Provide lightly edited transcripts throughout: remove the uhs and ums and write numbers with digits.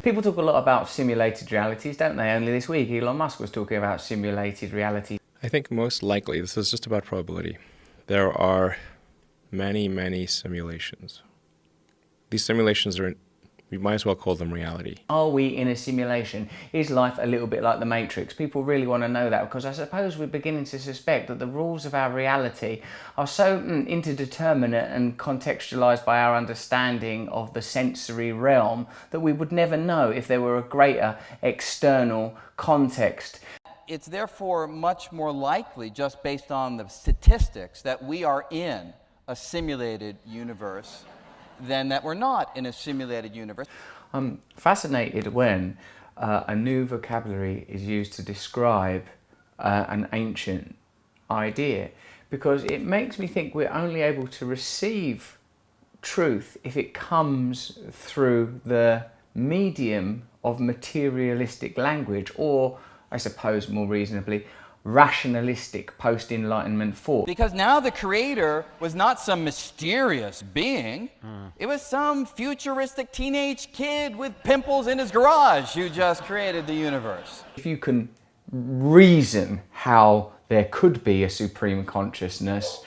People talk a lot about simulated realities, don't they? Only this week, Elon Musk was talking about simulated reality. I think most likely, this is just about probability, there are many, many simulations. These simulations are, we might as well call them reality. Are we in a simulation? Is life a little bit like the Matrix? People really want to know that, because I suppose we're beginning to suspect that the rules of our reality are so interdeterminate and contextualized by our understanding of the sensory realm that we would never know if there were a greater external context. It's therefore much more likely, just based on the statistics, that we are in a simulated universe than that we're not in a simulated universe. I'm fascinated when a new vocabulary is used to describe an ancient idea, because it makes me think we're only able to receive truth if it comes through the medium of materialistic language, or I suppose more reasonably, rationalistic post-Enlightenment thought. Because now the creator was not some mysterious being. It was some futuristic teenage kid with pimples in his garage who just created the universe. If you can reason how there could be a supreme consciousness,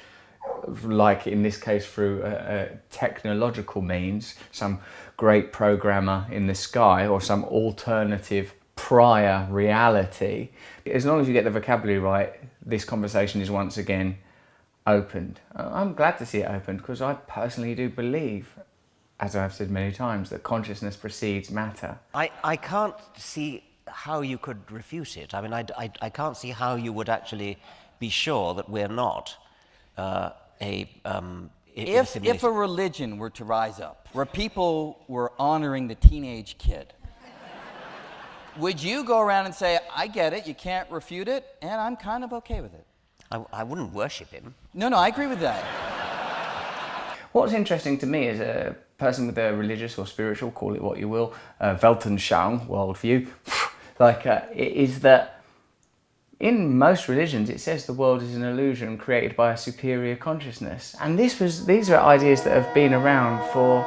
like in this case through a technological means, some great programmer in the sky or some alternative prior reality, as long as you get the vocabulary right, this conversation is once again opened. I'm glad to see it opened, because I personally do believe, as I've said many times, that consciousness precedes matter. I can't see how you could refute it. I mean, I can't see how you would actually be sure that we're not If a religion were to rise up where people were honoring the teenage kid, would you go around and say, I get it, you can't refute it, and I'm kind of okay with it? I wouldn't worship him. No, I agree with that. What's interesting to me as a person with a religious or spiritual, call it what you will, Weltanschauung worldview, is that in most religions it says the world is an illusion created by a superior consciousness. And these are ideas that have been around for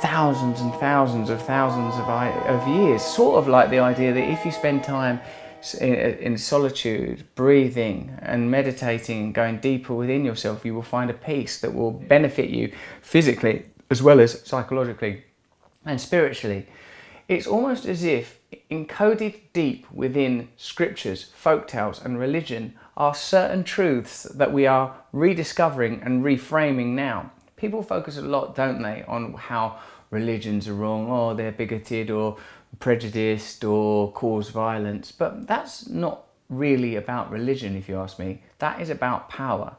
thousands and thousands of years. Sort of like the idea that if you spend time in solitude, breathing and meditating and going deeper within yourself, you will find a peace that will benefit you physically as well as psychologically and spiritually. It's almost as if encoded deep within scriptures, folktales and religion are certain truths that we are rediscovering and reframing now. People focus a lot, don't they, on how religions are wrong, or they're bigoted or prejudiced or cause violence. But that's not really about religion, if you ask me. That is about power.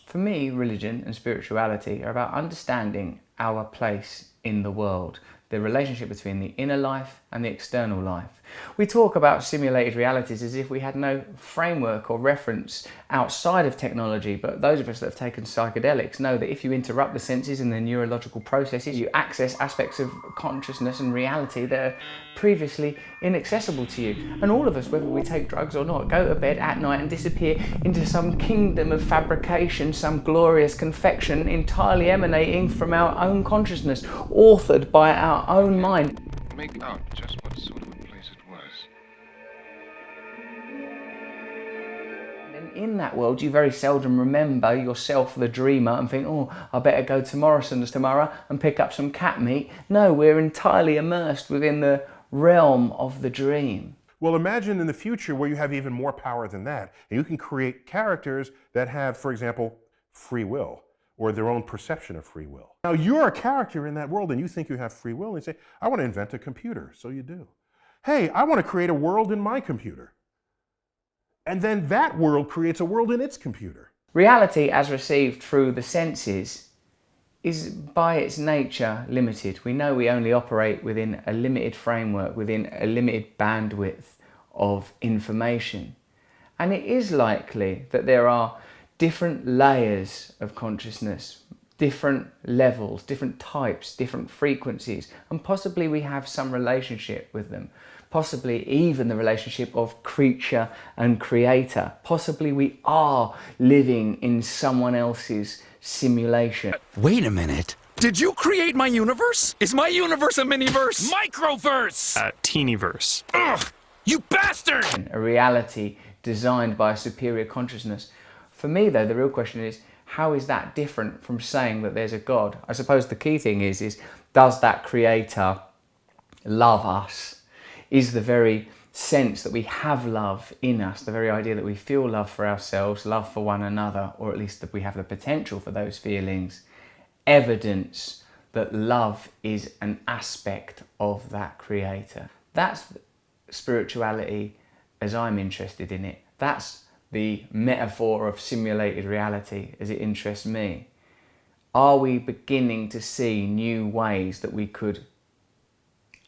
For me, religion and spirituality are about understanding our place in the world, the relationship between the inner life and the external life. We talk about simulated realities as if we had no framework or reference outside of technology, but those of us that have taken psychedelics know that if you interrupt the senses and the neurological processes, you access aspects of consciousness and reality that are previously inaccessible to you. And all of us, whether we take drugs or not, go to bed at night and disappear into some kingdom of fabrication, some glorious confection entirely emanating from our own consciousness, authored by our own mind. Make out just what sort of a place it was. And in that world, you very seldom remember yourself, the dreamer, and think, oh, I better go to Morrison's tomorrow and pick up some cat meat. No, we're entirely immersed within the realm of the dream. Well, imagine in the future where you have even more power than that. And you can create characters that have, for example, free will, or their own perception of free will. Now, you're a character in that world and you think you have free will, and you say, I want to invent a computer. So you do. Hey, I want to create a world in my computer. And then that world creates a world in its computer. Reality, as received through the senses, is by its nature limited. We know we only operate within a limited framework, within a limited bandwidth of information. And it is likely that there are different layers of consciousness, different levels, different types, different frequencies, and possibly we have some relationship with them. Possibly even the relationship of creature and creator. Possibly we are living in someone else's simulation. Wait a minute. Did you create my universe? Is my universe a miniverse? Microverse! Teenyverse. Ugh! You bastard! A reality designed by a superior consciousness. For me though, the real question is, how is that different from saying that there's a God? I suppose the key thing is does that creator love us? Is the very sense that we have love in us, the very idea that we feel love for ourselves, love for one another, or at least that we have the potential for those feelings, evidence that love is an aspect of that creator? That's spirituality as I'm interested in it. That's the metaphor of simulated reality as it interests me. Are we beginning to see new ways that we could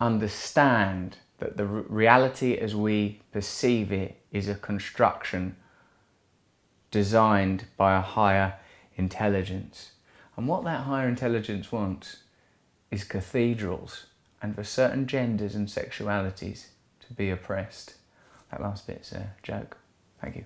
understand that the reality as we perceive it is a construction designed by a higher intelligence? And what that higher intelligence wants is cathedrals, and for certain genders and sexualities to be oppressed. That last bit's a joke. Thank you.